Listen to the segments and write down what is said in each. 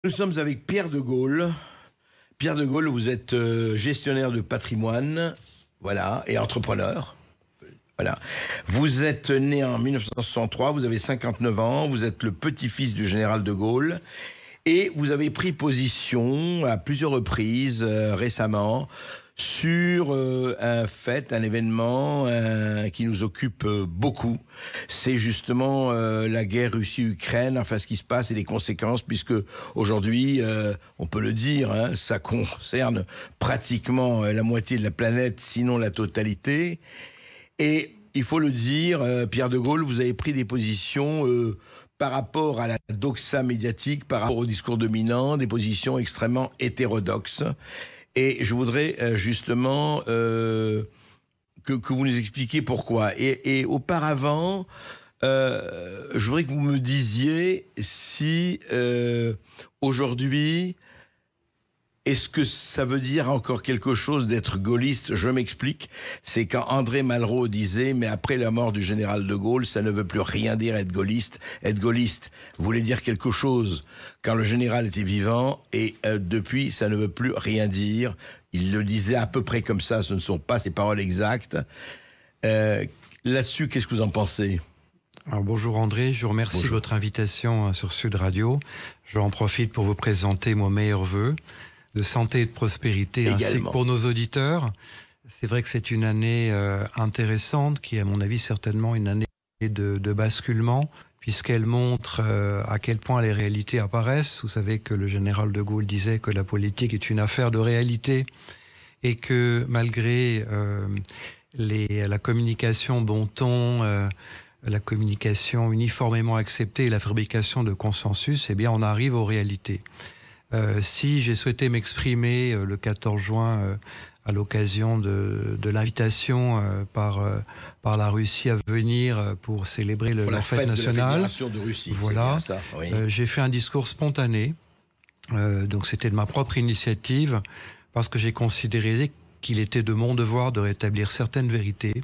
Nous sommes avec Pierre de Gaulle. Pierre de Gaulle, vous êtes gestionnaire de patrimoine, voilà, et entrepreneur. Voilà. Vous êtes né en 1963, vous avez 59 ans, vous êtes le petit-fils du général de Gaulle et vous avez pris position à plusieurs reprises récemment sur un événement qui nous occupe beaucoup. C'est justement la guerre Russie-Ukraine, enfin ce qui se passe et les conséquences, puisque aujourd'hui, on peut le dire, hein, ça concerne pratiquement la moitié de la planète, sinon la totalité. Et il faut le dire, Pierre de Gaulle, vous avez pris des positions par rapport à la doxa médiatique, par rapport au discours dominant, des positions extrêmement hétérodoxes. Et je voudrais justement que vous nous expliquiez pourquoi. Et auparavant, je voudrais que vous me disiez si aujourd'hui, est-ce que ça veut dire encore quelque chose d'être gaulliste? Je m'explique. C'est quand André Malraux disait « Mais après la mort du général de Gaulle, ça ne veut plus rien dire être gaulliste. Être gaulliste voulait dire quelque chose quand le général était vivant et depuis, ça ne veut plus rien dire. » Il le disait à peu près comme ça, ce ne sont pas ses paroles exactes. Là-dessus, qu'est-ce que vous en pensez? Alors, bonjour André, je vous remercie de votre invitation sur Sud Radio. Je en profite pour vous présenter mon meilleur vœu de santé et de prospérité, ainsi que pour nos auditeurs. C'est vrai que c'est une année intéressante, qui est à mon avis certainement une année de basculement, puisqu'elle montre à quel point les réalités apparaissent. Vous savez que le général de Gaulle disait que la politique est une affaire de réalité, et que malgré la communication bon ton, la communication uniformément acceptée et la fabrication de consensus, eh bien on arrive aux réalités. Si j'ai souhaité m'exprimer le 14 juin à l'occasion de l'invitation par la Russie à venir pour célébrer la fête nationale, de Russie, voilà, ça, oui. J'ai fait un discours spontané, donc c'était de ma propre initiative, parce que j'ai considéré qu'il était de mon devoir de rétablir certaines vérités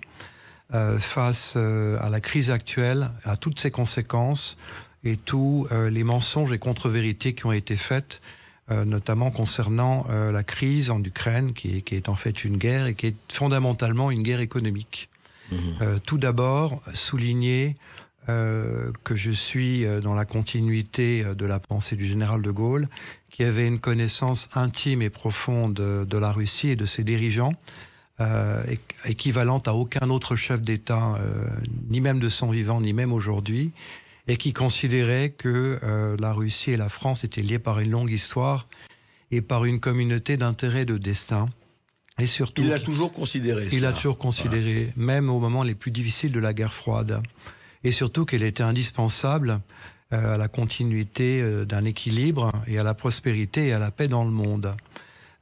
face à la crise actuelle, à toutes ses conséquences et tous les mensonges et contre-vérités qui ont été faites, notamment concernant la crise en Ukraine, qui est en fait une guerre et qui est fondamentalement une guerre économique. Tout d'abord, souligner que je suis dans la continuité de la pensée du général de Gaulle, qui avait une connaissance intime et profonde de la Russie et de ses dirigeants, équivalente à aucun autre chef d'État, ni même de son vivant, ni même aujourd'hui, et qui considérait que la Russie et la France étaient liées par une longue histoire et par une communauté d'intérêts et de destin. Et surtout, il l'a toujours considéré. Il l'a toujours considéré, même au moment les plus difficiles de la guerre froide. Et surtout qu'elle était indispensable à la continuité d'un équilibre et à la prospérité et à la paix dans le monde.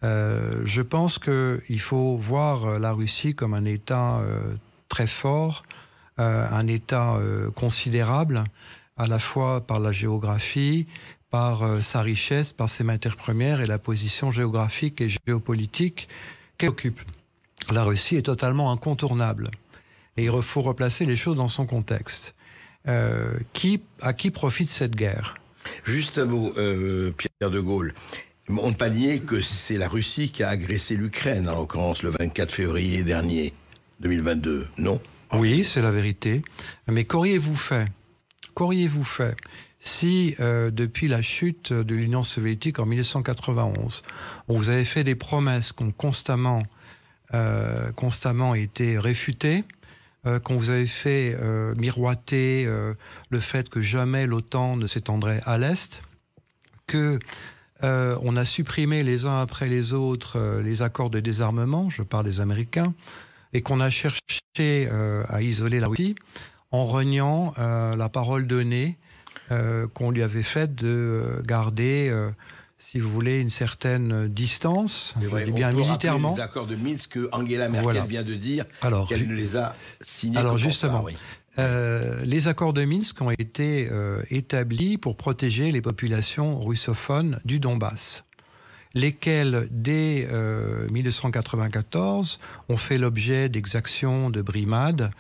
Je pense qu'il faut voir la Russie comme un État très fort, un État considérable, à la fois par la géographie, par sa richesse, par ses matières premières et la position géographique et géopolitique qu'elle occupe. La Russie est totalement incontournable. Et il faut replacer les choses dans son contexte. À qui profite cette guerre? Juste un mot, Pierre de Gaulle. On ne peut pas nier que c'est la Russie qui a agressé l'Ukraine, en l'occurrence le 24 février dernier, 2022, non? Oui, c'est la vérité. Mais qu'auriez-vous fait? Qu'auriez-vous fait si, depuis la chute de l'Union soviétique en 1991, on vous avait fait des promesses qui ont constamment été réfutées, qu'on vous avait fait miroiter le fait que jamais l'OTAN ne s'étendrait à l'Est, que on a supprimé les uns après les autres les accords de désarmement, je parle des Américains, et qu'on a cherché à isoler la Russie en reniant la parole donnée qu'on lui avait faite de garder, si vous voulez, une certaine distance, bien militairement. Les accords de Minsk que Angela Merkel vient de dire qu'elle ne les a signés que pour justement, ça, oui. Les accords de Minsk ont été établis pour protéger les populations russophones du Donbass, lesquels, dès 1994, ont fait l'objet d'exactions, de brimades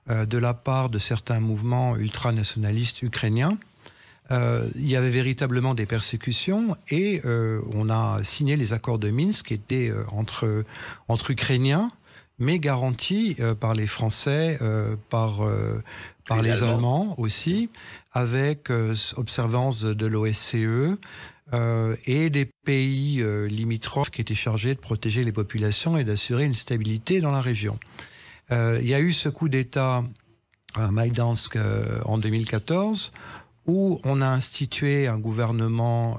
de la part de certains mouvements ultranationalistes ukrainiens, il y avait véritablement des persécutions et on a signé les accords de Minsk qui étaient entre Ukrainiens, mais garantis par les Français, par les Allemands aussi, avec observance de l'OSCE et des pays limitrophes qui étaient chargés de protéger les populations et d'assurer une stabilité dans la région. Il y a eu ce coup d'État à Maïdansk en 2014, où on a institué un gouvernement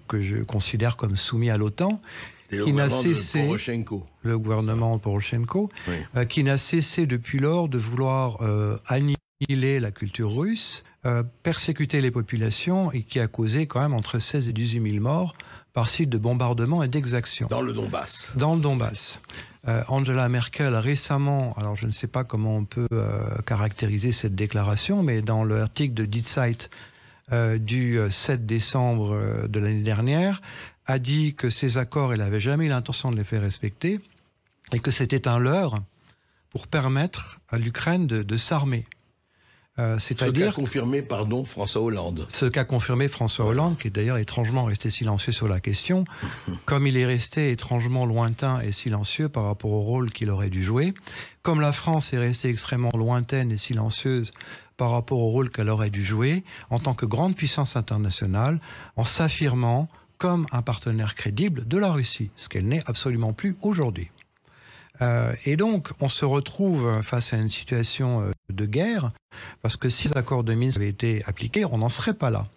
que je considère comme soumis à l'OTAN, qui n'a cessé, le gouvernement Poroshenko, oui. Qui n'a cessé depuis lors de vouloir annihiler la culture russe, persécuter les populations et qui a causé quand même entre 16 et 18 000 morts par suite de bombardements et d'exactions. Dans le Donbass. Dans le Donbass. Angela Merkel récemment, alors je ne sais pas comment on peut caractériser cette déclaration, mais dans l'article de Die Zeit du 7 décembre de l'année dernière, a dit que ces accords, elle n'avait jamais eu l'intention de les faire respecter et que c'était un leurre pour permettre à l'Ukraine de s'armer. C'est-à-dire ce qu'a confirmé, François Hollande. Ce qu'a confirmé François Hollande, qui est d'ailleurs étrangement resté silencieux sur la question, comme il est resté étrangement lointain et silencieux par rapport au rôle qu'il aurait dû jouer, comme la France est restée extrêmement lointaine et silencieuse par rapport au rôle qu'elle aurait dû jouer en tant que grande puissance internationale, en s'affirmant comme un partenaire crédible de la Russie, ce qu'elle n'est absolument plus aujourd'hui. Et donc, on se retrouve face à une situation de guerre, parce que si l'accord de Minsk avait été appliqué, on n'en serait pas là.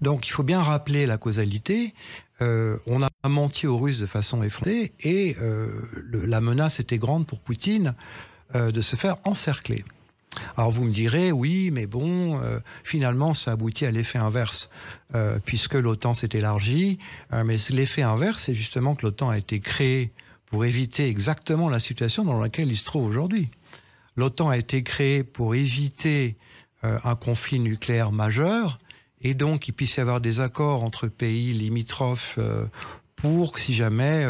Donc, il faut bien rappeler la causalité. On a menti aux Russes de façon effrontée, et la menace était grande pour Poutine de se faire encercler. Alors vous me direz, oui, mais bon, finalement, ça aboutit à l'effet inverse, puisque l'OTAN s'est élargie. Mais l'effet inverse, c'est justement que l'OTAN a été créée pour éviter exactement la situation dans laquelle il se trouve aujourd'hui. L'OTAN a été créée pour éviter un conflit nucléaire majeur, et donc il puisse y avoir des accords entre pays limitrophes pour que si jamais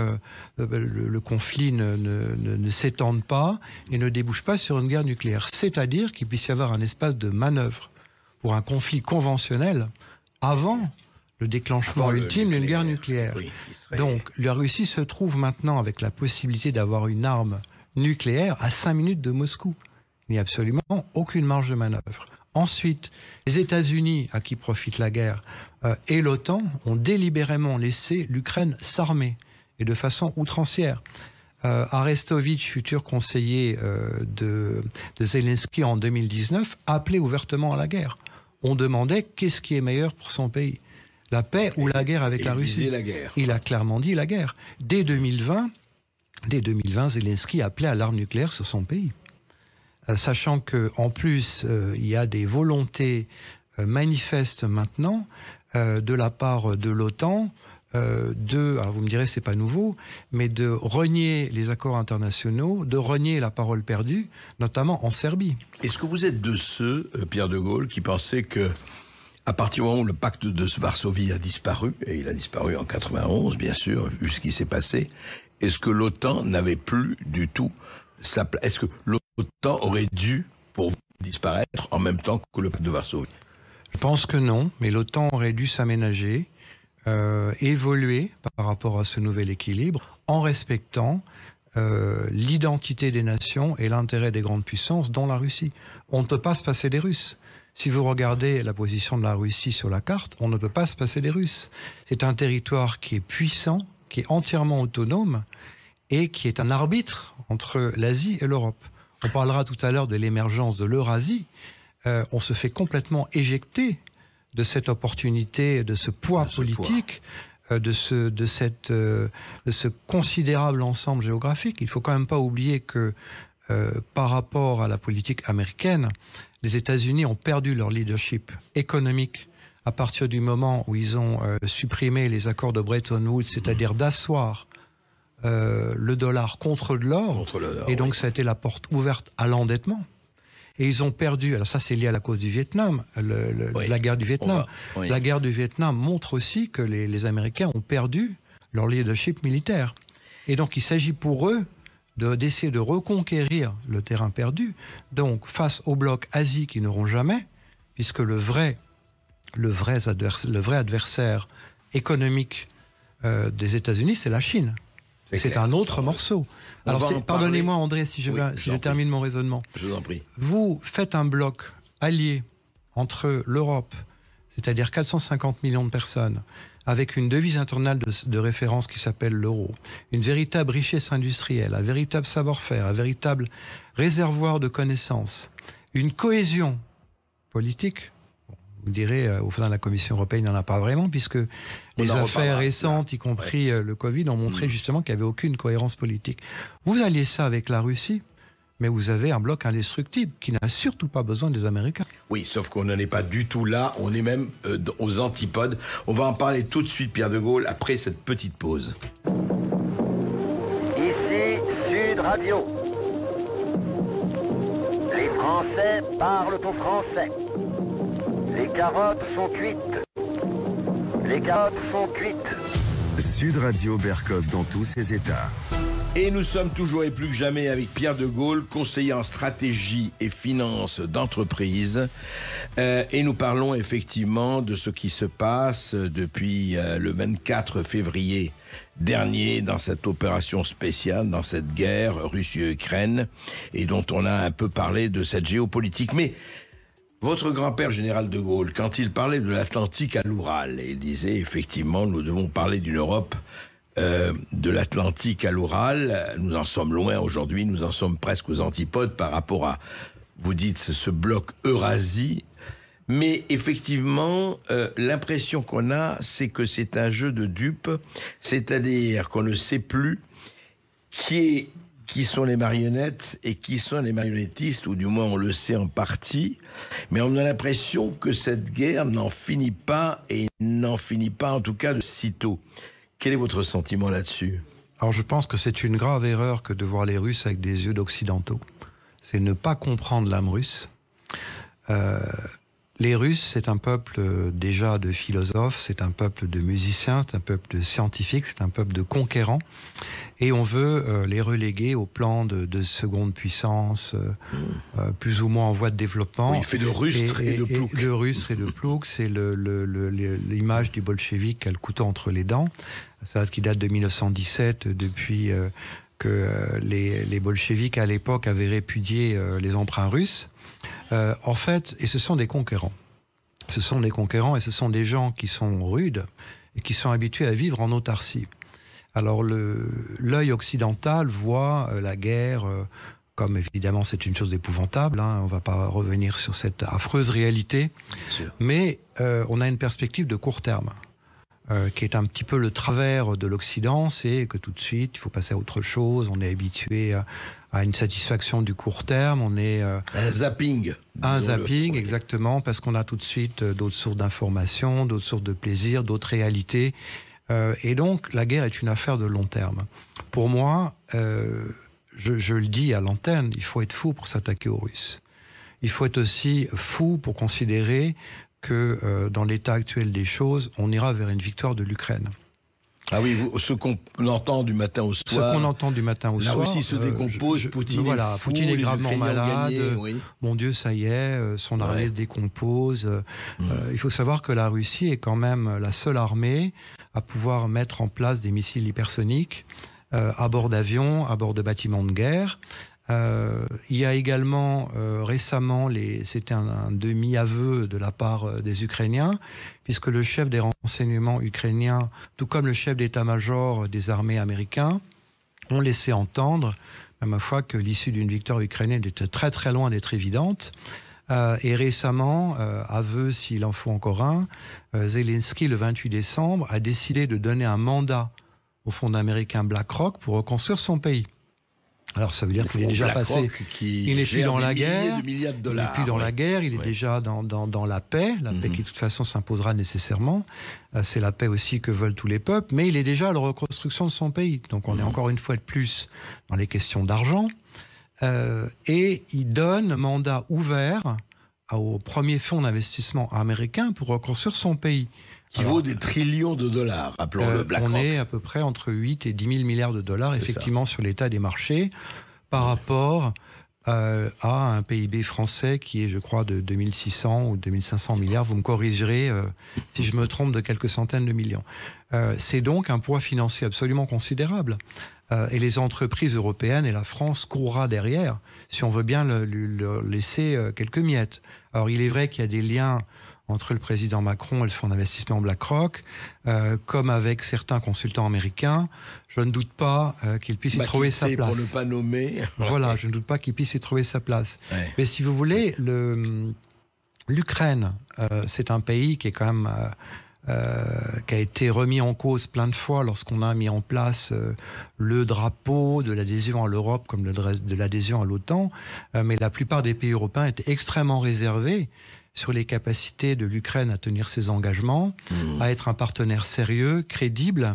le conflit ne s'étende pas et ne débouche pas sur une guerre nucléaire. C'est-à-dire qu'il puisse y avoir un espace de manœuvre pour un conflit conventionnel avant le déclenchement ultime d'une guerre nucléaire. Oui, donc la Russie se trouve maintenant avec la possibilité d'avoir une arme nucléaire à 5 minutes de Moscou. Il n'y a absolument aucune marge de manœuvre. Ensuite, les États-Unis, à qui profite la guerre, et l'OTAN ont délibérément laissé l'Ukraine s'armer, et de façon outrancière. Arestovitch, futur conseiller de Zelensky en 2019, appelait ouvertement à la guerre. On demandait qu'est-ce qui est meilleur pour son pays, la paix ou la guerre avec la Russie. La guerre. Il a clairement dit la guerre. Dès 2020, Zelensky appelait à l'arme nucléaire sur son pays. Sachant qu'en plus, il y a des volontés manifestes maintenant de la part de l'OTAN alors vous me direz c'est pas nouveau, mais de renier les accords internationaux, de renier la parole perdue, notamment en Serbie. Est-ce que vous êtes de ceux, Pierre de Gaulle, qui pensaient que à partir du moment où le pacte de Varsovie a disparu, et il a disparu en 91, bien sûr, vu ce qui s'est passé, est-ce que l'OTAN n'avait plus du tout sa place? Est-ce que l'OTAN aurait dû, pour vous, disparaître en même temps que le pacte de Varsovie? Je pense que non, mais l'OTAN aurait dû s'aménager, évoluer par rapport à ce nouvel équilibre, en respectant l'identité des nations et l'intérêt des grandes puissances, dont la Russie. On ne peut pas se passer des Russes. Si vous regardez la position de la Russie sur la carte, on ne peut pas se passer des Russes. C'est un territoire qui est puissant, qui est entièrement autonome et qui est un arbitre entre l'Asie et l'Europe. On parlera tout à l'heure de l'émergence de l'Eurasie. On se fait complètement éjecter de cette opportunité, de ce poids politique, de ce considérable ensemble géographique. Il ne faut quand même pas oublier que par rapport à la politique américaine, les États-Unis ont perdu leur leadership économique à partir du moment où ils ont supprimé les accords de Bretton Woods, c'est-à-dire d'asseoir le dollar contre l'or. Et donc, ça a été la porte ouverte à l'endettement. Et ils ont perdu, alors ça c'est lié à la cause du Vietnam, la guerre du Vietnam. La guerre du Vietnam montre aussi que les Américains ont perdu leur leadership militaire. Et donc il s'agit pour eux d'essayer de reconquérir le terrain perdu. Donc face au bloc Asie qui n'auront jamais, puisque le vrai le vrai adversaire économique des États-Unis, c'est la Chine. C'est un autre morceau. Alors, pardonnez-moi, André, si je termine mon raisonnement. Je vous en prie. Vous faites un bloc allié entre l'Europe, c'est-à-dire 450 millions de personnes, avec une devise internationale de référence qui s'appelle l'euro, une véritable richesse industrielle, un véritable savoir-faire, un véritable réservoir de connaissances, une cohésion politique. Vous direz, au fond de la Commission européenne, il n'y en a pas vraiment, puisque les affaires récentes, y compris le Covid, ont montré justement qu'il n'y avait aucune cohérence politique. Vous alliez ça avec la Russie, mais vous avez un bloc indestructible qui n'a surtout pas besoin des Américains. Oui, sauf qu'on n'en est pas du tout là, on est même aux antipodes. On va en parler tout de suite, Pierre de Gaulle, après cette petite pause. Ici Sud Radio. Les Français parlent aux Français. Les carottes sont cuites. Les carottes sont cuites. Sud Radio Bercoff dans tous ses états. Et nous sommes toujours et plus que jamais avec Pierre de Gaulle, conseiller en stratégie et finance d'entreprise. Et nous parlons effectivement de ce qui se passe depuis le 24 février dernier dans cette opération spéciale, dans cette guerre Russie-Ukraine, et dont on a un peu parlé de cette géopolitique. Mais votre grand-père, général de Gaulle, quand il parlait de l'Atlantique à l'Oural, il disait effectivement, nous devons parler d'une Europe de l'Atlantique à l'Oural. Nous en sommes loin aujourd'hui, nous en sommes presque aux antipodes par rapport à, vous dites, ce bloc Eurasie. Mais effectivement, l'impression qu'on a, c'est que c'est un jeu de dupes, c'est-à-dire qu'on ne sait plus qui sont les marionnettes et qui sont les marionnettistes, ou du moins on le sait en partie, mais on a l'impression que cette guerre n'en finit pas, et n'en finit pas en tout cas de sitôt. Quel est votre sentiment là-dessus ? Alors je pense que c'est une grave erreur que de voir les Russes avec des yeux d'occidentaux. C'est ne pas comprendre l'âme russe. Les Russes, c'est un peuple déjà de philosophes, c'est un peuple de musiciens, c'est un peuple de scientifiques, c'est un peuple de conquérants. Et on veut les reléguer au plan de seconde puissance, plus ou moins en voie de développement. Oui, il fait de rustre et de plouc. De rustre et de plouc, c'est l'image du bolchevique qui a le couteau entre les dents. Ça qui date de 1917, depuis que les bolcheviks à l'époque avaient répudié les emprunts russes. En fait, et ce sont des conquérants. Ce sont des conquérants et ce sont des gens qui sont rudes et qui sont habitués à vivre en autarcie. Alors l'œil occidental voit la guerre comme évidemment c'est une chose épouvantable, on ne va pas revenir sur cette affreuse réalité, mais on a une perspective de court terme. Qui est un petit peu le travers de l'Occident, c'est que tout de suite, il faut passer à autre chose, on est habitué à une satisfaction du court terme, on est... un zapping. Un zapping, exactement, parce qu'on a tout de suite d'autres sources d'informations, d'autres sources de plaisir, d'autres réalités. Et donc, la guerre est une affaire de long terme. Pour moi, je le dis à l'antenne, il faut être fou pour s'attaquer aux Russes. Il faut être aussi fou pour considérer que dans l'état actuel des choses, on ira vers une victoire de l'Ukraine. Ah oui, ce qu'on entend du matin au soir. Ce qu'on entend du matin au soir. La Russie se décompose, Poutine est fou, Poutine est gravement malade. Gagné, oui. Mon Dieu, ça y est, son armée se décompose. Il faut savoir que la Russie est quand même la seule armée à pouvoir mettre en place des missiles hypersoniques à bord d'avions, à bord de bâtiments de guerre. Il y a également récemment, c'était un demi-aveu de la part des Ukrainiens, puisque le chef des renseignements ukrainiens, tout comme le chef d'état-major des armées américains, ont laissé entendre, à ma foi, que l'issue d'une victoire ukrainienne était très très loin d'être évidente. Et récemment, aveu s'il en faut encore un, Zelensky, le 28 décembre, a décidé de donner un mandat au fonds américain BlackRock pour reconstruire son pays. Alors ça veut dire qu'il est déjà passé, il n'est plus dans la guerre, il n'est plus dans la guerre, il est déjà dans la paix qui de toute façon s'imposera nécessairement, c'est la paix aussi que veulent tous les peuples, mais il est déjà à la reconstruction de son pays. Donc on est encore une fois de plus dans les questions d'argent, et il donne mandat ouvert au premier fonds d'investissement américain pour reconstruire son pays. Qui vaut des trillions de dollars, rappelons-le, BlackRock. On est à peu près entre 8 et 10 000 milliards de dollars, effectivement, sur l'état des marchés, par rapport a un PIB français qui est, je crois, de 2600 ou 2500 milliards. Vous me corrigerez si je me trompe de quelques centaines de millions. C'est donc un poids financier absolument considérable. Et les entreprises européennes et la France courra derrière si on veut bien leur laisser quelques miettes. Alors il est vrai qu'il y a des liens entre le président Macron et le fonds d'investissement BlackRock, comme avec certains consultants américains. Je ne doute pas qu'il puisse y trouver sa place. Pour ne pas nommer. Voilà, je ne doute pas qu'il puisse y trouver sa place. Ouais. Mais si vous voulez, l'Ukraine, c'est un pays qui est quand même... qui a été remis en cause plein de fois lorsqu'on a mis en place le drapeau de l'adhésion à l'Europe comme de l'adhésion à l'OTAN. Mais la plupart des pays européens étaient extrêmement réservés sur les capacités de l'Ukraine à tenir ses engagements, à être un partenaire sérieux, crédible,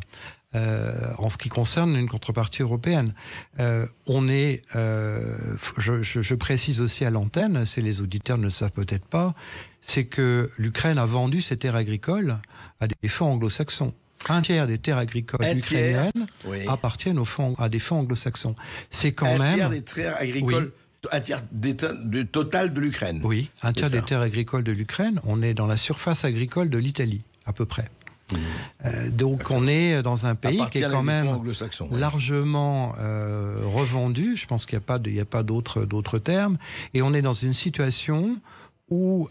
en ce qui concerne une contrepartie européenne. Je précise aussi à l'antenne, les auditeurs ne le savent peut-être pas, c'est que l'Ukraine a vendu ses terres agricoles à des fonds anglo-saxons. Un tiers des terres agricoles ukrainiennes appartiennent à des fonds anglo-saxons. C'est quand même... Un tiers des terres agricoles... Oui. Un tiers du total de l'Ukraine. Oui, un tiers des terres agricoles de l'Ukraine. On est dans la surface agricole de l'Italie, à peu près. Donc on est dans un pays qui est quand même largement revendu. Je pense qu'il n'y a pas d'autres termes. Et on est dans une situation où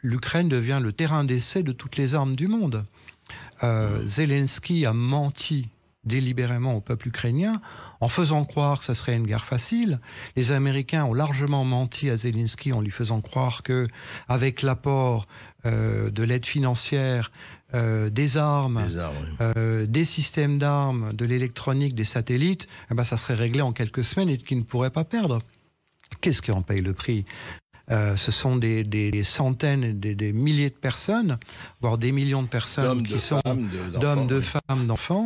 l'Ukraine devient le terrain d'essai de toutes les armes du monde. Zelensky a menti délibérément au peuple ukrainien en faisant croire que ça serait une guerre facile. Les Américains ont largement menti à Zelensky en lui faisant croire que, avec l'apport de l'aide financière, des armes, des systèmes d'armes, de l'électronique, des satellites, ça serait réglé en quelques semaines et qu'ils ne pourraient pas perdre. Qu'est-ce qui en paye le prix ? Ce sont des centaines, des milliers de personnes, voire des millions de personnes d'hommes, de femmes, d'enfants,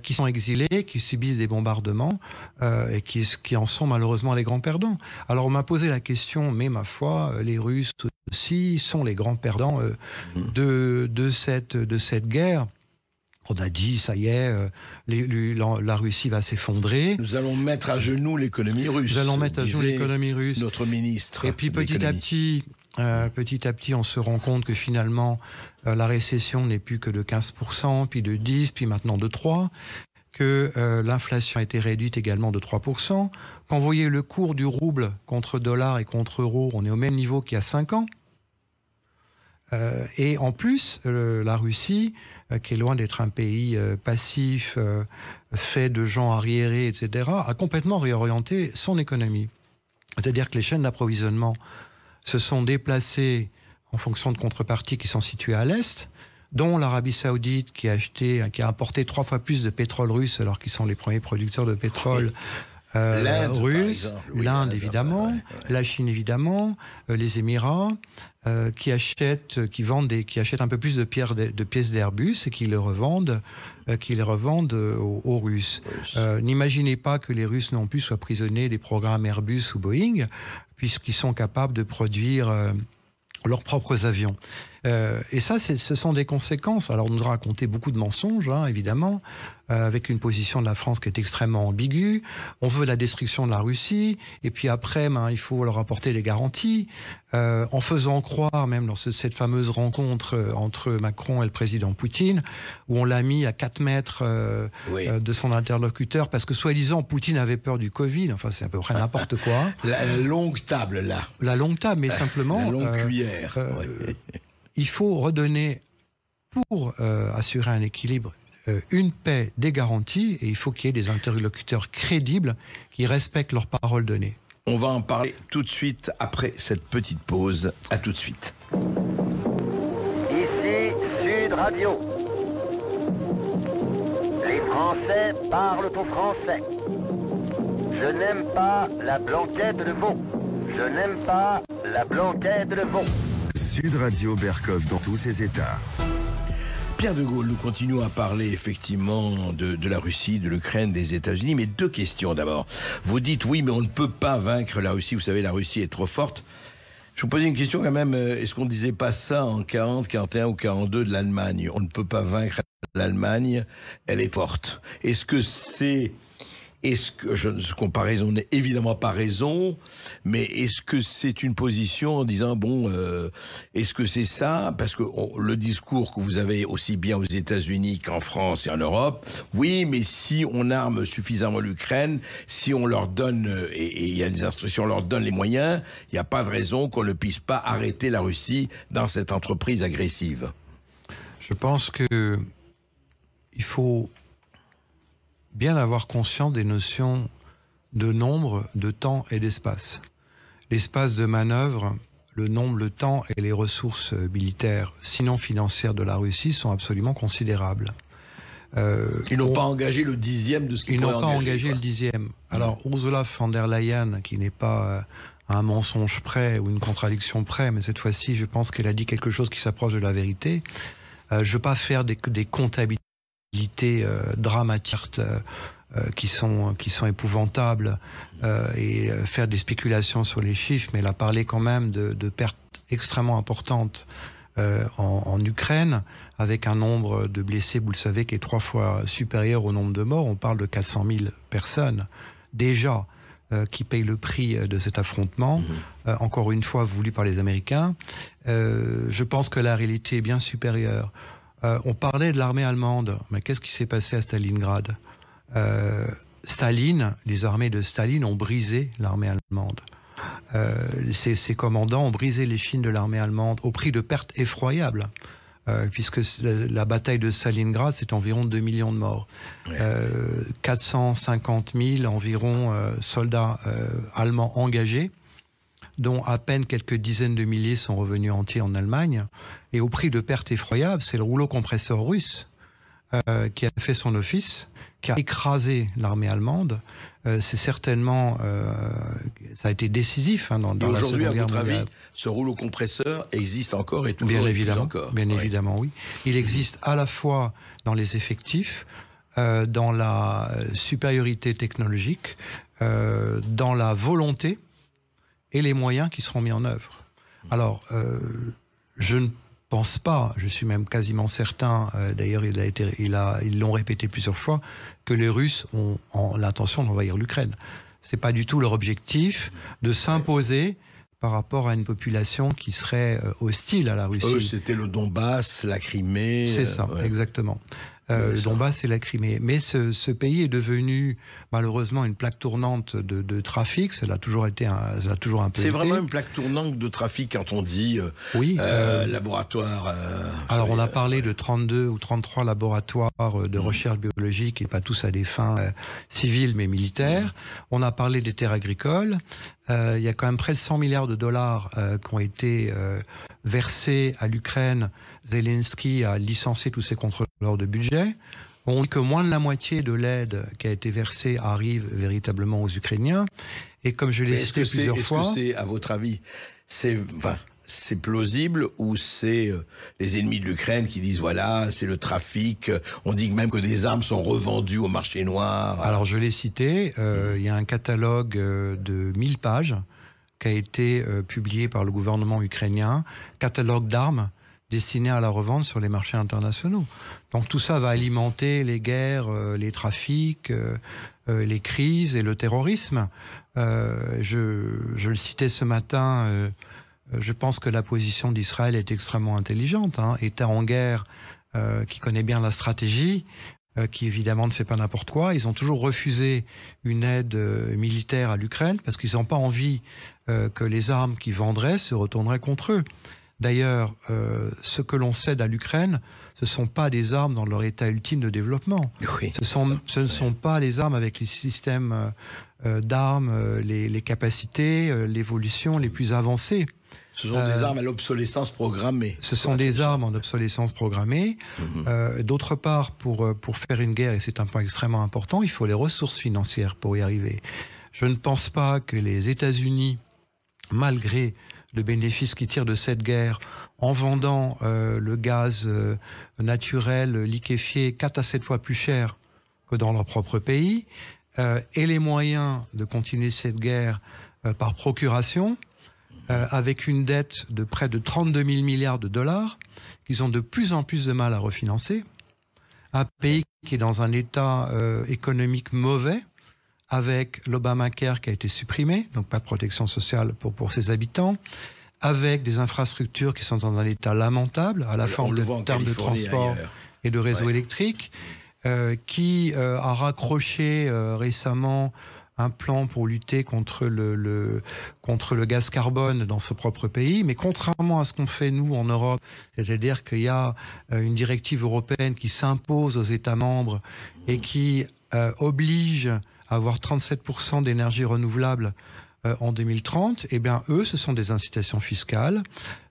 qui sont exilés, qui subissent des bombardements et qui en sont malheureusement les grands perdants. Alors on m'a posé la question, mais ma foi, les Russes aussi sont les grands perdants de cette guerre. On a dit, ça y est, la Russie va s'effondrer. Nous allons mettre à genoux l'économie russe. Nous allons mettre à genoux l'économie russe. Notre ministre. Et puis petit à petit, on se rend compte que finalement, la récession n'est plus que de 15%, puis de 10%, puis maintenant de 3%, que l'inflation a été réduite également de 3%. Quand vous voyez le cours du rouble contre dollar et contre euro, on est au même niveau qu'il y a 5 ans. Et en plus, la Russie, qui est loin d'être un pays passif, fait de gens arriérés, etc., a complètement réorienté son économie. C'est-à-dire que les chaînes d'approvisionnement se sont déplacées en fonction de contreparties qui sont situées à l'Est, dont l'Arabie Saoudite qui a importé 3 fois plus de pétrole russe alors qu'ils sont les premiers producteurs de pétrole russe, l'Inde évidemment, la Chine évidemment, les Émirats, qui achètent un peu plus de pièces d'Airbus et qui les revendent aux Russes. N'imaginez pas que les Russes non plus soient prisonniers des programmes Airbus ou Boeing, puisqu'ils sont capables de produire leurs propres avions. Et ça, ce sont des conséquences. Alors, on nous a raconté beaucoup de mensonges, évidemment, avec une position de la France qui est extrêmement ambiguë. On veut la destruction de la Russie, et puis après, il faut leur apporter des garanties, en faisant croire, même dans cette fameuse rencontre entre Macron et le président Poutine, où on l'a mis à 4 mètres de son interlocuteur, parce que soi-disant, Poutine avait peur du Covid. Enfin, c'est à peu près n'importe quoi. La longue table, là. La longue table, mais simplement... La longue cuillère. Il faut redonner, pour assurer un équilibre, une paix, des garanties, et il faut qu'il y ait des interlocuteurs crédibles qui respectent leurs paroles données. On va en parler tout de suite après cette petite pause. À tout de suite. Ici Sud Radio. Les Français parlent au français. Je n'aime pas la blanquette de veau. Je n'aime pas la blanquette de veau. Sud Radio Berkov dans tous ses états. Pierre de Gaulle, nous continuons à parler effectivement de la Russie, de l'Ukraine, des États-Unis, mais 2 questions d'abord. Vous dites oui, mais on ne peut pas vaincre la Russie, vous savez, la Russie est trop forte. Je vous posais une question quand même, est-ce qu'on ne disait pas ça en 40, 41 ou 42 de l'Allemagne ? On ne peut pas vaincre l'Allemagne, elle est forte. Est-ce que c'est est-ce que, comparaison n'est évidemment pas raison, mais est-ce que c'est une position en disant, bon, est-ce que c'est ça? Parce que le discours que vous avez aussi bien aux États-Unis qu'en France et en Europe, oui, mais si on arme suffisamment l'Ukraine, si on leur donne, et il y a des instructions, on leur donne les moyens, il n'y a pas de raison qu'on ne puisse pas arrêter la Russie dans cette entreprise agressive. Je pense que il faut bien avoir conscience des notions de nombre, de temps et d'espace. L'espace de manœuvre, le nombre, le temps et les ressources militaires, sinon financières de la Russie, sont absolument considérables. Ils n'ont pas engagé le 10e de ce qu'ils pourraient engager. Ils n'ont pas engagé le 10e. Alors, Ursula von der Leyen, qui n'est pas à un mensonge près ou une contradiction près, mais cette fois-ci, je pense qu'elle a dit quelque chose qui s'approche de la vérité. Je ne veux pas faire des comptabilités dramatiques qui sont épouvantables et faire des spéculations sur les chiffres, mais elle a parlé quand même de pertes extrêmement importantes en Ukraine, avec un nombre de blessés, vous le savez, qui est 3 fois supérieur au nombre de morts. On parle de 400 000 personnes déjà qui payent le prix de cet affrontement, encore une fois voulu par les Américains. Je pense que la réalité est bien supérieure. On parlait de l'armée allemande, mais qu'est-ce qui s'est passé à Stalingrad? Les armées de Staline ont brisé l'armée allemande. Ces commandants ont brisé l'échine de l'armée allemande au prix de pertes effroyables, puisque la bataille de Stalingrad, c'est environ 2 millions de morts. 450 000 environ soldats allemands engagés, dont à peine quelques dizaines de milliers sont revenus entiers en Allemagne, et au prix de pertes effroyables. C'est le rouleau compresseur russe qui a fait son office, qui a écrasé l'armée allemande. C'est certainement, ça a été décisif dans la Seconde Guerre mondiale. Aujourd'hui, à votre avis, ce rouleau compresseur existe encore et toujours encore. Bien évidemment, oui. Il existe à la fois dans les effectifs, dans la supériorité technologique, dans la volonté et les moyens qui seront mis en œuvre. Alors, je ne pense pas, je suis même quasiment certain, d'ailleurs ils l'ont répété plusieurs fois, que les Russes ont l'intention d'envahir l'Ukraine. C'est pas du tout leur objectif de s'imposer par rapport à une population qui serait hostile à la Russie. Eux, c'était le Donbass, la Crimée. C'est ça, exactement. Le Donbass et la Crimée. Mais ce pays est devenu malheureusement une plaque tournante de trafic. Ça a toujours été ça a toujours un peu été. C'est vraiment une plaque tournante de trafic quand on dit laboratoire. Alors on a parlé de 32 ou 33 laboratoires de recherche biologique, et pas tous à des fins civiles mais militaires. On a parlé des terres agricoles. Il y a quand même près de 100 milliards de dollars qui ont été versés à l'Ukraine. Zelensky a licencié tous ses contrôleurs de budget. On dit que moins de la moitié de l'aide qui a été versée arrive véritablement aux Ukrainiens. Et comme je l'ai cité plusieurs fois... Est-ce que c'est, à votre avis, c'est plausible, ou c'est les ennemis de l'Ukraine qui disent voilà, c'est le trafic, on dit même que des armes sont revendues au marché noir? Alors je l'ai cité, il y a un catalogue de 1000 pages qui a été publié par le gouvernement ukrainien, catalogue d'armes destinées à la revente sur les marchés internationaux. Donc tout ça va alimenter les guerres, les trafics, les crises et le terrorisme. Je le citais ce matin... je pense que la position d'Israël est extrêmement intelligente. État en guerre qui connaît bien la stratégie, qui évidemment ne fait pas n'importe quoi. Ils ont toujours refusé une aide militaire à l'Ukraine parce qu'ils n'ont pas envie que les armes qu'ils vendraient se retourneraient contre eux. D'ailleurs, ce que l'on cède à l'Ukraine, ce ne sont pas des armes dans leur état ultime de développement. Oui, ce ne sont pas les armes avec les systèmes d'armes, les capacités, l'évolution les plus avancées. Ce sont des armes à l'obsolescence programmée. Ce sont des armes en obsolescence programmée. D'autre part, pour faire une guerre, et c'est un point extrêmement important, il faut les ressources financières pour y arriver. Je ne pense pas que les États-Unis, malgré le bénéfice qu'ils tirent de cette guerre, en vendant le gaz naturel liquéfié 4 à 7 fois plus cher que dans leur propre pays, aient les moyens de continuer cette guerre par procuration, avec une dette de près de 32 000 milliards de dollars, qu'ils ont de plus en plus de mal à refinancer. Un pays qui est dans un état économique mauvais, avec l'Obamacare qui a été supprimé, donc pas de protection sociale pour ses habitants, avec des infrastructures qui sont dans un état lamentable, à la fois en termes de transport et de réseau électrique, qui a raccroché récemment un plan pour lutter contre le gaz carbone dans ce propre pays. Mais contrairement à ce qu'on fait nous en Europe, c'est-à-dire qu'il y a une directive européenne qui s'impose aux États membres et qui oblige à avoir 37% d'énergie renouvelable en 2030, eh bien, eux, ce sont des incitations fiscales,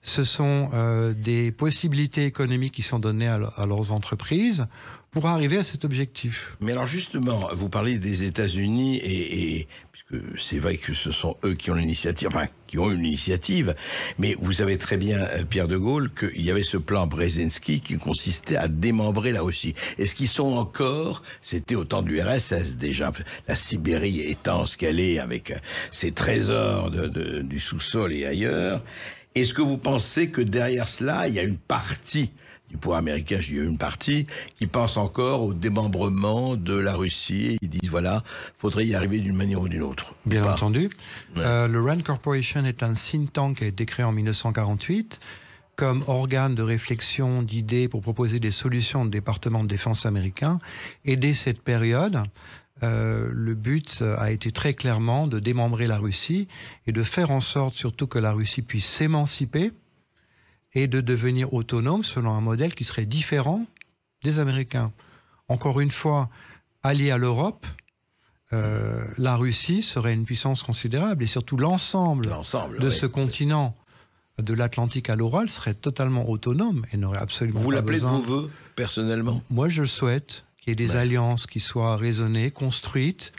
ce sont des possibilités économiques qui sont données à leurs entreprises pour arriver à cet objectif. Mais alors justement, vous parlez des États-Unis et puisque c'est vrai que ce sont eux qui ont l'initiative, enfin qui ont une initiative, mais vous savez très bien, Pierre de Gaulle, qu'il y avait ce plan Brzezinski qui consistait à démembrer la Russie. Est-ce qu'ils sont encore, c'était au temps du RSS déjà, la Sibérie étant ce qu'elle est avec ses trésors du sous-sol et ailleurs. Est-ce que vous pensez que derrière cela, il y a une partie du pouvoir américain, je dis une partie, qui pense encore au démembrement de la Russie. Ils disent, voilà, faudrait y arriver d'une manière ou d'une autre. Bien entendu. Ouais. Le RAND Corporation est un think tank qui a été créé en 1948 comme organe de réflexion, d'idées pour proposer des solutions au département de défense américain. Et dès cette période, le but a été très clairement de démembrer la Russie et de faire en sorte surtout que la Russie puisse s'émanciper et de devenir autonome selon un modèle qui serait différent des Américains. Encore une fois, allié à l'Europe, la Russie serait une puissance considérable et surtout l'ensemble de ce continent, de l'Atlantique à l'Oural, serait totalement autonome et n'aurait absolument pas besoin... Vous l'appelez de vos voeux, personnellement? Moi, je le souhaite, qu'il y ait des alliances qui soient raisonnées, construites,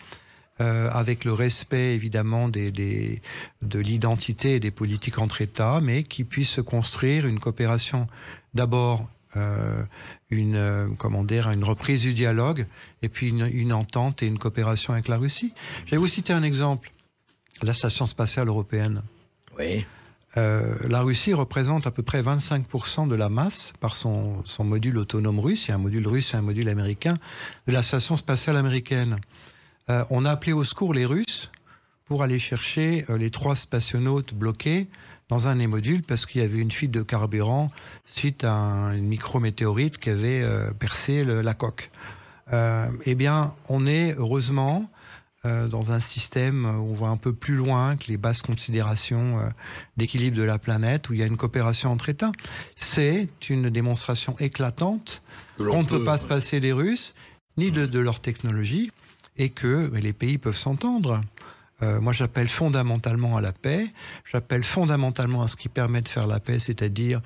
avec le respect évidemment de l'identité et des politiques entre États, mais qui puissent se construire une coopération, d'abord une reprise du dialogue, et puis une entente et une coopération avec la Russie. Je vais vous citer un exemple, la Station spatiale européenne. Oui. La Russie représente à peu près 25% de la masse par son module autonome russe, il y a un module russe et un module américain, de la Station spatiale américaine. On a appelé au secours les Russes pour aller chercher les 3 spationautes bloqués dans un des modules parce qu'il y avait une fuite de carburant suite à une micrométéorite qui avait percé la coque. Eh bien, on est heureusement dans un système où on voit un peu plus loin que les basses considérations d'équilibre de la planète, où il y a une coopération entre États. C'est une démonstration éclatante qu'on ne peut pas se passer des Russes, ni de leur technologie, et que les pays peuvent s'entendre. Moi, j'appelle fondamentalement à la paix, j'appelle fondamentalement à ce qui permet de faire la paix, c'est-à-dire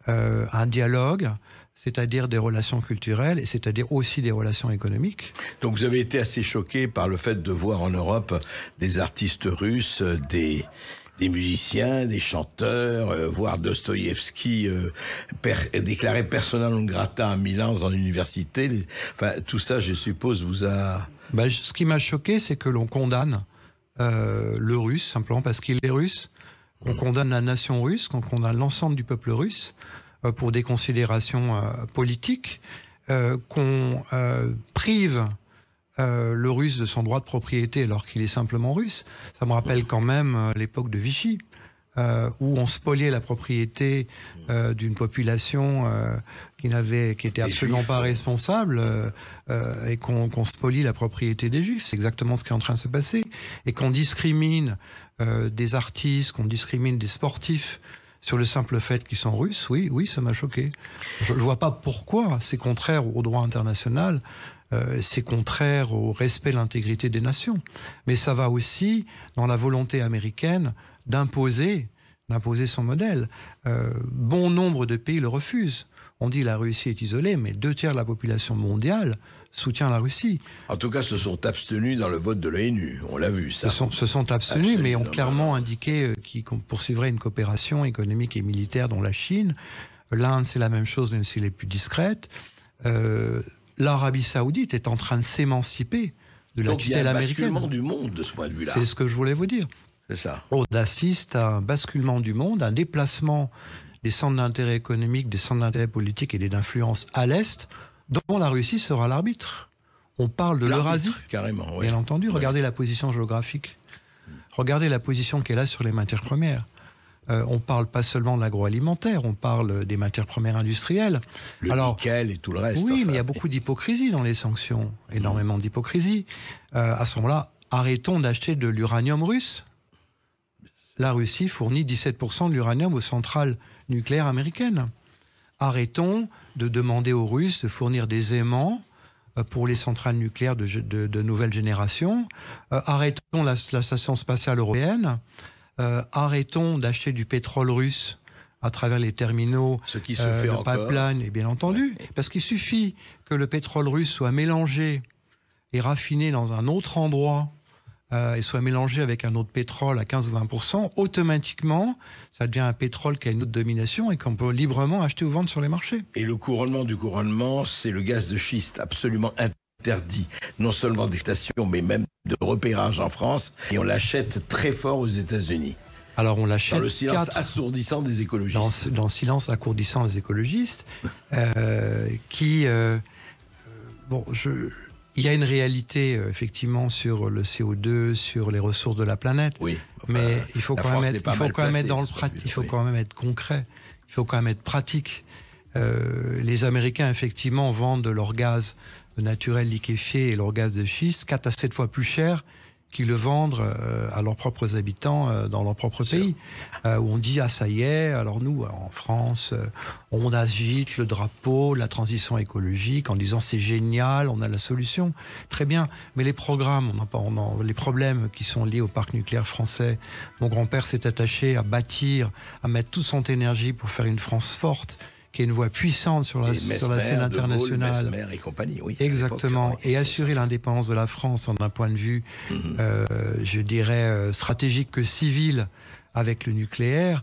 un dialogue, c'est-à-dire des relations culturelles, et c'est-à-dire aussi des relations économiques. Donc vous avez été assez choqué par le fait de voir en Europe des artistes russes, des musiciens, des chanteurs, voire Dostoïevski déclaré persona non grata à Milan dans l'université. Enfin, tout ça, je suppose, vous a... Ce qui m'a choqué, c'est que l'on condamne le russe, simplement parce qu'il est russe, qu'on condamne la nation russe, qu'on condamne l'ensemble du peuple russe pour des considérations politiques, qu'on prive le russe de son droit de propriété alors qu'il est simplement russe. Ça me rappelle quand même l'époque de Vichy, où on spoliait la propriété d'une population qui était absolument pas responsable, et qu'on spolie la propriété des Juifs. C'est exactement ce qui est en train de se passer. Et qu'on discrimine des artistes, qu'on discrimine des sportifs sur le simple fait qu'ils sont russes, oui, ça m'a choqué. Je ne vois pas pourquoi. C'est contraire au droit international, c'est contraire au respect de l'intégrité des nations. Mais ça va aussi dans la volonté américaine d'imposer son modèle. Bon nombre de pays le refusent. On dit la Russie est isolée, mais 2/3 de la population mondiale soutient la Russie. En tout cas, se sont abstenus dans le vote de l'ONU. On l'a vu, ça. Se sont abstenus, mais ont clairement indiqué qu'ils poursuivraient une coopération économique et militaire dont la Chine. L'Inde, c'est la même chose, même si elle est plus discrète. L'Arabie Saoudite est en train de s'émanciper de la tutelle américaine. Donc il y a un basculement du monde de ce point de vue-là. C'est ce que je voulais vous dire. C'est ça. On assiste à un basculement du monde, un déplacement des centres d'intérêt économique, des centres d'intérêt politique et d'influence à l'Est, dont la Russie sera l'arbitre. On parle de l'Eurasie. Carrément, oui. Bien entendu. Regardez la position géographique. Regardez la position qu'elle a sur les matières premières. On ne parle pas seulement de l'agroalimentaire, on parle des matières premières industrielles. Le nickel et tout le reste. Oui, mais il y a beaucoup d'hypocrisie dans les sanctions, énormément d'hypocrisie. À ce moment-là, arrêtons d'acheter de l'uranium russe. La Russie fournit 17% de l'uranium aux centrales nucléaires américaines. Arrêtons de demander aux Russes de fournir des aimants pour les centrales nucléaires de nouvelle génération. Arrêtons la station spatiale européenne. Arrêtons d'acheter du pétrole russe à travers les terminaux, ce qui se fait le encore. pipeline, et bien entendu. Parce qu'il suffit que le pétrole russe soit mélangé et raffiné dans un autre endroit et soit mélangé avec un autre pétrole à 15 ou 20%, automatiquement, ça devient un pétrole qui a une autre domination et qu'on peut librement acheter ou vendre sur les marchés. Et le couronnement du couronnement, c'est le gaz de schiste, absolument interdit, non seulement d'exploitation, mais même de repérage en France, et on l'achète très fort aux États-Unis. Alors on l'achète dans le silence assourdissant des écologistes. Dans le silence assourdissant des écologistes, il y a une réalité, effectivement, sur le CO2, sur les ressources de la planète. Oui. Mais il faut quand même être concret. Il faut quand même être pratique. Les Américains, effectivement, vendent leur gaz naturel liquéfié et leur gaz de schiste 4 à 7 fois plus cher qu'ils le vendent à leurs propres habitants dans leur propre pays. Où on dit, ah ça y est, alors nous, en France, on agite le drapeau, la transition écologique, en disant c'est génial, on a la solution. Très bien, mais les programmes, les problèmes qui sont liés au parc nucléaire français, mon grand-père s'est attaché à bâtir, à mettre toute son énergie pour faire une France forte, qui est une voix puissante sur la scène internationale. De Gaulle, Mesmer et compagnie, oui. Exactement. Et assurer l'indépendance de la France d'un point de vue, je dirais, stratégique que civil avec le nucléaire.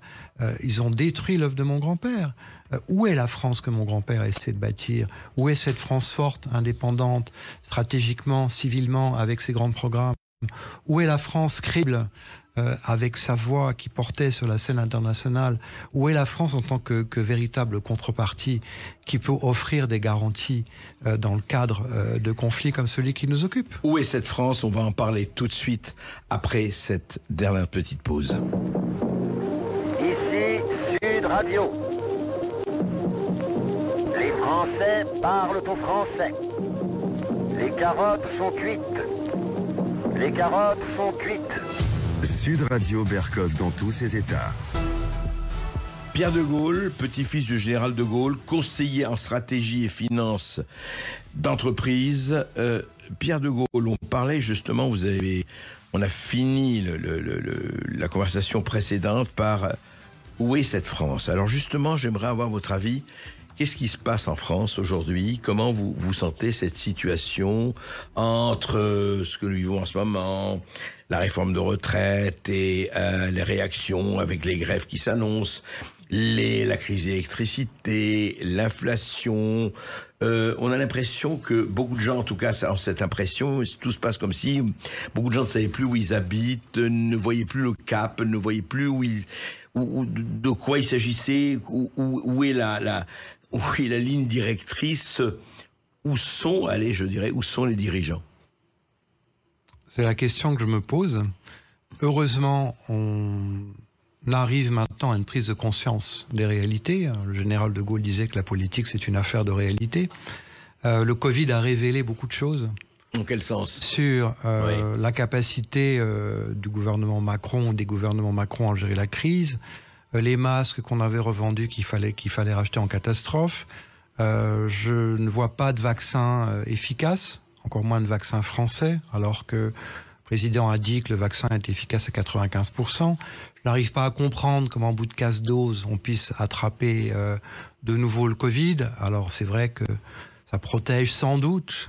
Ils ont détruit l'œuvre de mon grand-père. Où est la France que mon grand-père a essayé de bâtir? Où est cette France forte, indépendante, stratégiquement, civilement, avec ses grands programmes? Où est la France crédible avec sa voix qui portait sur la scène internationale? Où est la France en tant que véritable contrepartie qui peut offrir des garanties dans le cadre de conflits comme celui qui nous occupe? Où est cette France? On va en parler tout de suite après cette dernière petite pause. Ici Sud Radio. Les Français parlent au français. Les carottes sont cuites. Les carottes sont cuites. Sud Radio Berkov dans tous ses états. Pierre de Gaulle, petit-fils du général de Gaulle, conseiller en stratégie et finance d'entreprise. Pierre de Gaulle, on parlait justement, on a fini la conversation précédente par où est cette France? Alors justement, j'aimerais avoir votre avis. Qu'est-ce qui se passe en France aujourd'hui? Comment vous sentez cette situation entre ce que nous vivons en ce moment, la réforme de retraite et les réactions avec les grèves qui s'annoncent, la crise d'électricité, l'inflation? On a l'impression que beaucoup de gens, en tout cas, ont cette impression, tout se passe comme si beaucoup de gens ne savaient plus où ils habitent, ne voyaient plus le cap, ne voyaient plus de quoi il s'agissait, où est la ligne directrice, où sont les dirigeants? C'est la question que je me pose. Heureusement, on arrive maintenant à une prise de conscience des réalités. Le général de Gaulle disait que la politique, c'est une affaire de réalité. Le Covid a révélé beaucoup de choses. Dans quel sens? Sur l'incapacité du gouvernement Macron, des gouvernements Macron à gérer la crise, les masques qu'on avait revendus qu'il fallait racheter en catastrophe. Je ne vois pas de vaccin efficace, encore moins de vaccin français, alors que le président a dit que le vaccin est efficace à 95%. Je n'arrive pas à comprendre comment, au bout de 15 doses, on puisse attraper de nouveau le Covid. Alors c'est vrai que ça protège sans doute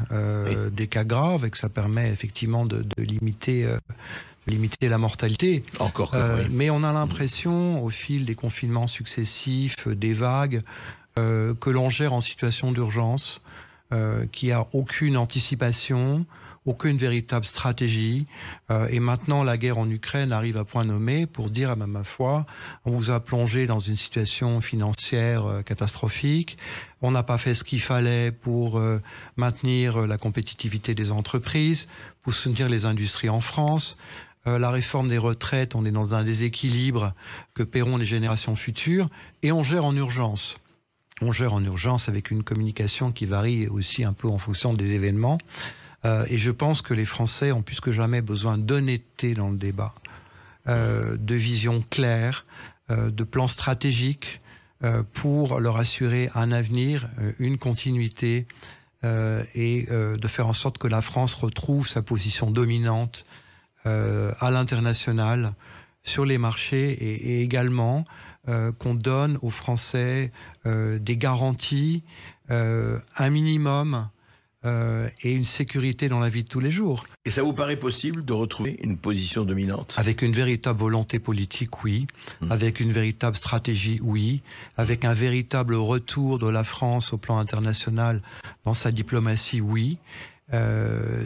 des cas graves et que ça permet effectivement de limiter la mortalité. Encore que, oui. Mais on a l'impression, au fil des confinements successifs, des vagues, que l'on gère en situation d'urgence, qu'il n'y a aucune anticipation, aucune véritable stratégie. Et maintenant, la guerre en Ukraine arrive à point nommé pour dire, ma foi, on vous a plongé dans une situation financière catastrophique. On n'a pas fait ce qu'il fallait pour maintenir la compétitivité des entreprises, pour soutenir les industries en France. La réforme des retraites, on est dans un déséquilibre que paieront les générations futures. Et on gère en urgence. On gère en urgence avec une communication qui varie aussi un peu en fonction des événements. Et je pense que les Français ont plus que jamais besoin d'honnêteté dans le débat, de vision claire, de plans stratégiques pour leur assurer un avenir, une continuité et de faire en sorte que la France retrouve sa position dominante à l'international sur les marchés et également qu'on donne aux Français des garanties, un minimum et une sécurité dans la vie de tous les jours. Et ça vous paraît possible de retrouver une position dominante? Avec une véritable volonté politique, oui. Avec une véritable stratégie, oui. Avec un véritable retour de la France au plan international dans sa diplomatie, oui.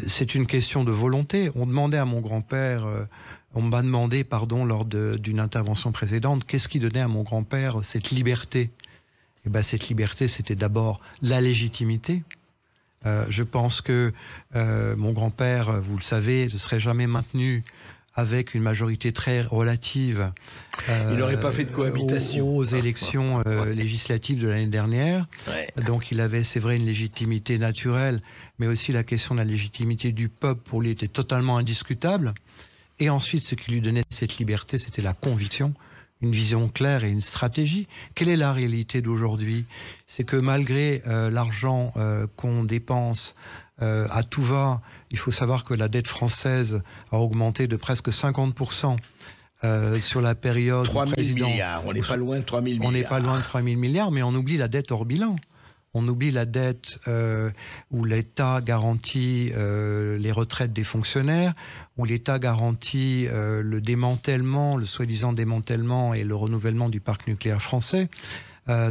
C'est une question de volonté. On demandait à mon grand-père, on m'a demandé, lors d'une intervention précédente, qu'est-ce qui donnait à mon grand-père cette liberté? Et ben, cette liberté, c'était d'abord la légitimité. Je pense que mon grand-père, vous le savez, ne serait jamais maintenu avec une majorité très relative. Il n'aurait pas fait de cohabitation aux élections législatives de l'année dernière. Ouais. Donc il avait, c'est vrai, une légitimité naturelle, mais aussi la question de la légitimité du peuple pour lui était totalement indiscutable. Et ensuite, ce qui lui donnait cette liberté, c'était la conviction, une vision claire et une stratégie. Quelle est la réalité d'aujourd'hui? C'est que malgré l'argent qu'on dépense à tout va, il faut savoir que la dette française a augmenté de presque 50% sur la période. 3 000 milliards, on n'est pas loin de 3 000 milliards. On n'est pas loin de 3 000 milliards, mais on oublie la dette hors bilan. On oublie la dette où l'État garantit les retraites des fonctionnaires, où l'État garantit le démantèlement, le soi-disant démantèlement et le renouvellement du parc nucléaire français.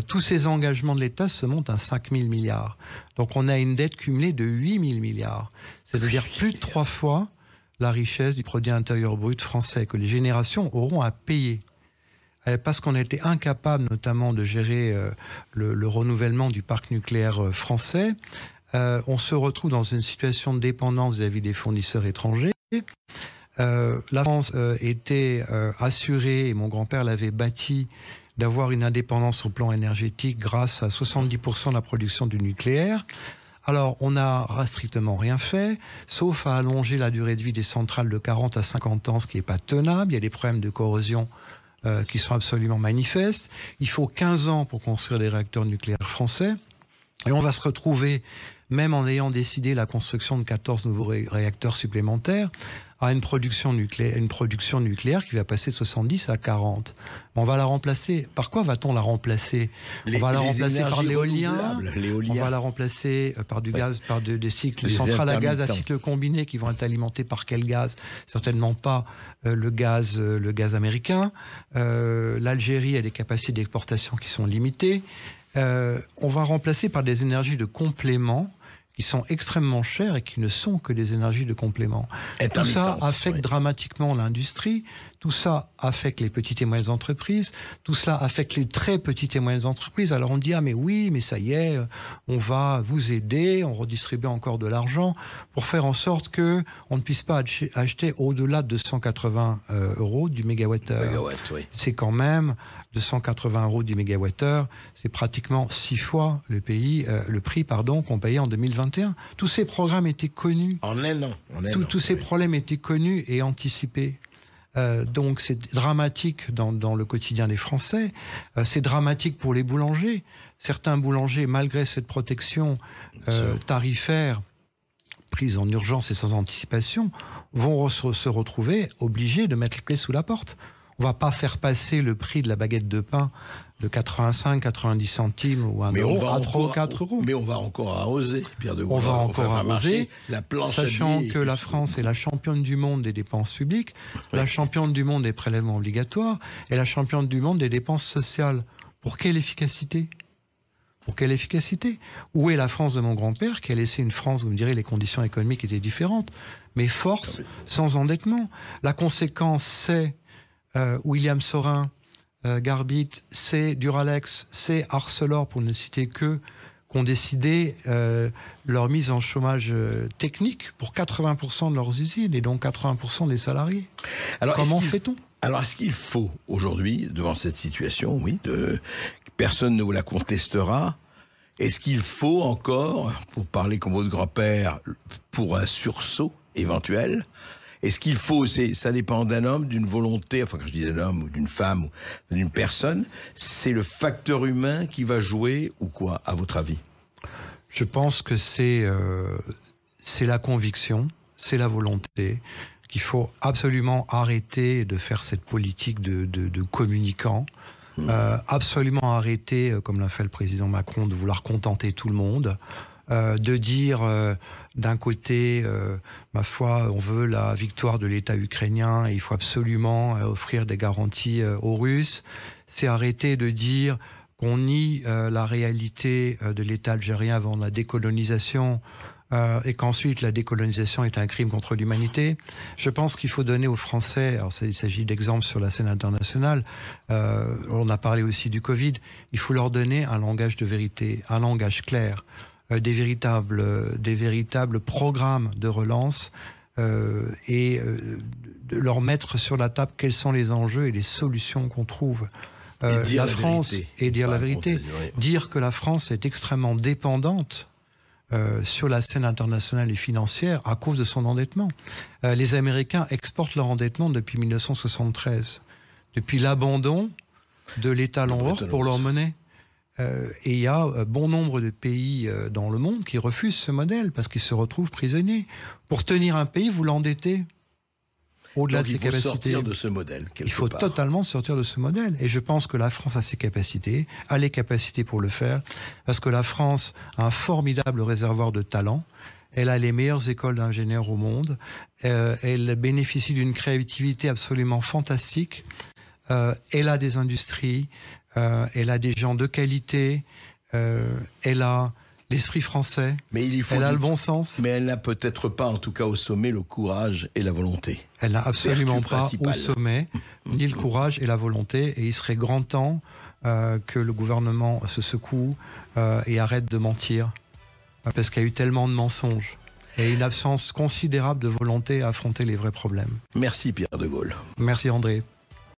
Tous ces engagements de l'État se montent à 5 000 milliards. Donc on a une dette cumulée de 8 000 milliards. C'est-à-dire plus de 3 fois la richesse du produit intérieur brut français que les générations auront à payer. Parce qu'on a été incapable notamment de gérer le renouvellement du parc nucléaire français, on se retrouve dans une situation de dépendance vis-à-vis des fournisseurs étrangers. La France était assurée, et mon grand-père l'avait bâti, d'avoir une indépendance au plan énergétique grâce à 70% de la production du nucléaire. Alors, on n'a strictement rien fait, sauf à allonger la durée de vie des centrales de 40 à 50 ans, ce qui n'est pas tenable. Il y a des problèmes de corrosion qui sont absolument manifestes. Il faut 15 ans pour construire des réacteurs nucléaires français. Et on va se retrouver, même en ayant décidé la construction de 14 nouveaux réacteurs supplémentaires, à une production nucléaire qui va passer de 70 à 40. On va la remplacer. Par quoi va-t-on la remplacer? On va la remplacer par l'éolien. On va la remplacer par du gaz, par des cycles, des centrales à gaz à cycle combiné qui vont être alimentées par quel gaz? Certainement pas le gaz américain. L'Algérie a des capacités d'exportation qui sont limitées. On va remplacer par des énergies de complément qui sont extrêmement chères et qui ne sont que des énergies de complément. Tout ça affecte dramatiquement l'industrie, tout ça affecte les petites et moyennes entreprises, tout cela affecte les très petites et moyennes entreprises. Alors on dit, ah mais oui, mais ça y est, on va vous aider, on redistribue encore de l'argent pour faire en sorte que on ne puisse pas acheter au-delà de 280 € du mégawattheure. Oui. C'est quand même 280 € du mégawattheure, c'est pratiquement 6 fois le prix qu'on payait en 2021. Tous ces programmes étaient connus. En un an. Tous ces problèmes étaient connus et anticipés. Donc c'est dramatique dans le quotidien des Français. C'est dramatique pour les boulangers. Certains boulangers, malgré cette protection tarifaire prise en urgence et sans anticipation, vont se retrouver obligés de mettre les clés sous la porte. On ne va pas faire passer le prix de la baguette de pain de 85, 90 centimes ou 1 euro à 3 ou 4 €. Mais on va encore arroser, Pierre de Gaulle. On va encore arroser, sachant que la puis... France est la championne du monde des dépenses publiques, la championne du monde des prélèvements obligatoires et la championne du monde des dépenses sociales. Pour quelle efficacité? Pour quelle efficacité? Où est la France de mon grand-père qui a laissé une France, vous me direz, les conditions économiques étaient différentes, mais force, sans endettement. La conséquence, c'est William Sorin, Garbit, c'est Duralex, c'est Arcelor, pour ne citer que, qu'ont décidé leur mise en chômage technique pour 80% de leurs usines et donc 80% des salariés. Alors, comment fait-on? Alors, est-ce qu'il faut aujourd'hui, devant cette situation, oui, personne ne vous la contestera, est-ce qu'il faut encore, pour parler comme votre grand-père, pour un sursaut éventuel, est-ce qu'il faut, ça dépend d'un homme, d'une volonté, enfin quand je dis d'un homme ou d'une femme ou d'une personne, c'est le facteur humain qui va jouer ou quoi, à votre avis? Je pense que c'est la conviction, c'est la volonté, qu'il faut absolument arrêter de faire cette politique de communicants, absolument arrêter, comme l'a fait le président Macron, de vouloir contenter tout le monde, de dire d'un côté, ma foi, on veut la victoire de l'État ukrainien et il faut absolument offrir des garanties aux Russes. C'est arrêter de dire qu'on nie la réalité de l'État algérien avant la décolonisation et qu'ensuite la décolonisation est un crime contre l'humanité. Je pense qu'il faut donner aux Français, alors il s'agit d'exemples sur la scène internationale, on a parlé aussi du Covid, il faut leur donner un langage de vérité, un langage clair, des véritables programmes de relance et de leur mettre sur la table quels sont les enjeux et les solutions qu'on trouve. La France, et dire la vérité, dire que la France est extrêmement dépendante sur la scène internationale et financière à cause de son endettement. Les Américains exportent leur endettement depuis 1973, depuis l'abandon de l'étalon or pour leur monnaie. Et il y a bon nombre de pays dans le monde qui refusent ce modèle parce qu'ils se retrouvent prisonniers. Pour tenir un pays, vous l'endettez. Au-delà de ses capacités. Il faut sortir de ce modèle. Il faut totalement sortir de ce modèle. Et je pense que la France a ses capacités, a les capacités pour le faire, parce que la France a un formidable réservoir de talent. Elle a les meilleures écoles d'ingénieurs au monde. Elle bénéficie d'une créativité absolument fantastique. Elle a des industries. Elle a des gens de qualité. Elle a l'esprit français. Mais elle a le bon sens. Mais elle n'a peut-être pas, en tout cas au sommet, le courage et la volonté. Elle n'a absolument pas au sommet ni le courage et la volonté. Et il serait grand temps que le gouvernement se secoue et arrête de mentir. Parce qu'il y a eu tellement de mensonges. Et une absence considérable de volonté à affronter les vrais problèmes. Merci Pierre de Gaulle. Merci André.